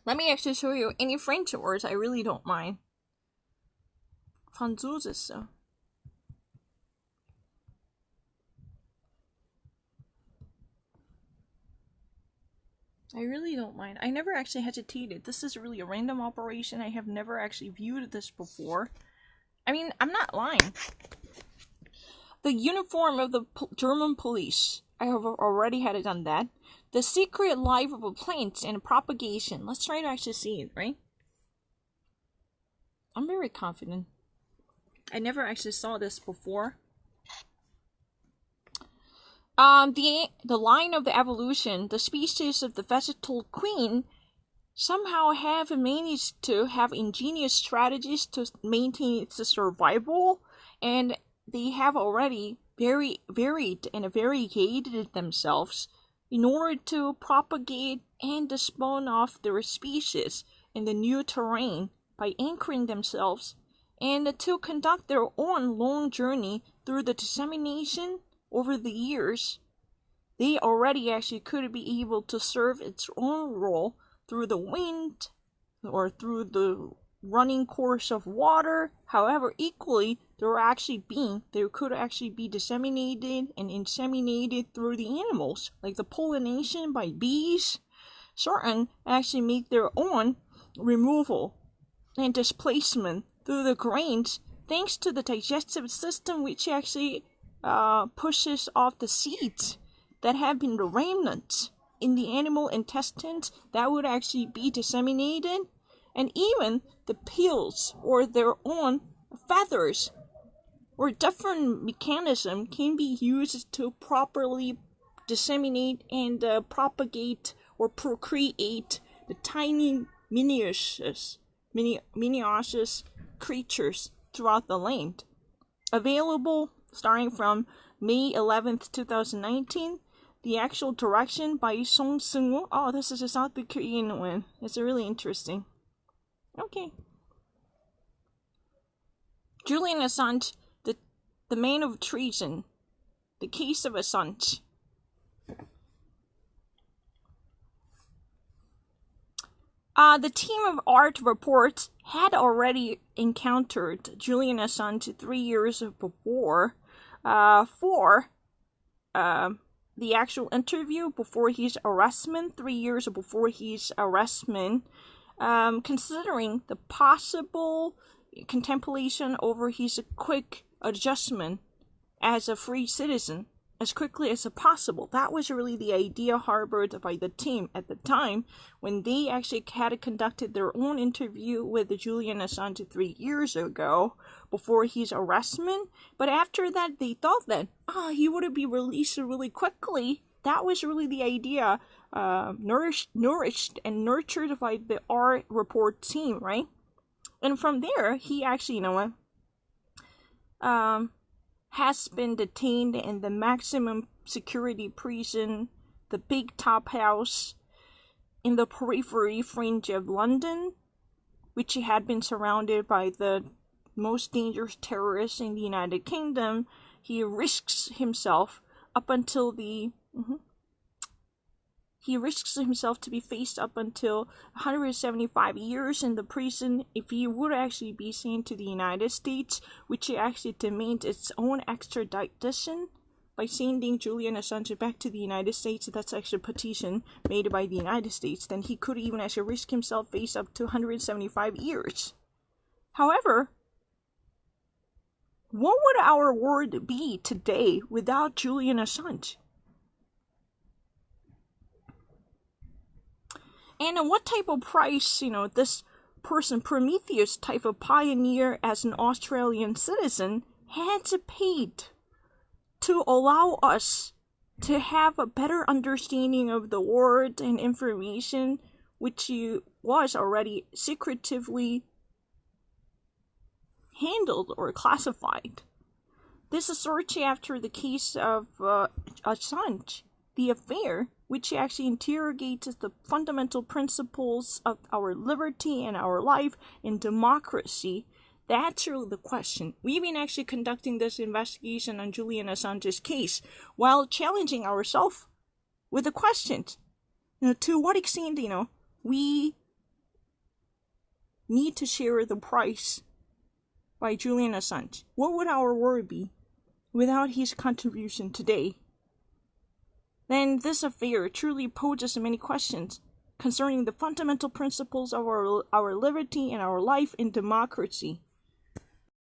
Let me actually show you any French words. I really don't mind. Französisch. I really don't mind. I never actually hesitated. This is really a random operation. I have never actually viewed this before. I mean, I'm not lying. The uniform of the German police. I have already had done that. The secret life of a plant and propagation. Let's try to actually see it, right? I'm very confident. I never actually saw this before. The line of the evolution, the species of the vegetal queen somehow have managed to have ingenious strategies to maintain its survival, and they have already very varied and variegated themselves in order to propagate and to spawn off their species in the new terrain by anchoring themselves and to conduct their own long journey through the dissemination over the years. They already actually could be able to serve its own role through the wind or through the running course of water. However, equally, they could actually be disseminated and inseminated through the animals, like the pollination by bees. Certain actually make their own removal and displacement through the grains, thanks to the digestive system, which actually pushes off the seeds that have been the remnants in the animal intestines that would actually be disseminated, and even the peels or their own feathers or different mechanism can be used to properly disseminate and propagate or procreate the tiny miniaceous creatures throughout the land. Available starting from May 11th, 2019. The actual direction by Song Seung-woo. Oh, this is a South Korean one. It's really interesting. Okay. Julian Assange, the man of treason. The case of Assange. The team of art reports had already encountered Julian Assange 3 years before for the actual interview before his arrestment, 3 years before his arrestment, considering the possible contemplation over his quick adjustment as a free citizen as quickly as possible. That was really the idea harbored by the team at the time when they actually had conducted their own interview with Julian Assange 3 years ago before his arrestment. But after that, they thought that he would be released really quickly. That was really the idea, nourished and nurtured by the art report team, right? And from there, he actually, has been detained in the maximum security prison, the Big Top House, in the periphery fringe of London, which had been surrounded by the most dangerous terrorists in the United Kingdom. He risks himself up until he risks himself to be faced up until 175 years in the prison if he would actually be sent to the United States, which actually demands its own extradition by sending Julian Assange back to the United States. That's actually a petition made by the United States. Then he could even actually risk himself face up to 175 years. However, what would our world be today without Julian Assange? And what type of price, this person, Prometheus type of pioneer as an Australian citizen, had to pay to allow us to have a better understanding of the world and information which was already secretively handled or classified. This is search after the case of Assange, the affair, which actually interrogates the fundamental principles of our liberty and our life and democracy. That's really the question. We've been actually conducting this investigation on Julian Assange's case while challenging ourselves with the questions. To what extent, we need to share the price by Julian Assange, what would our world be without his contribution today? Then this affair truly poses many questions concerning the fundamental principles of our liberty and our life in democracy.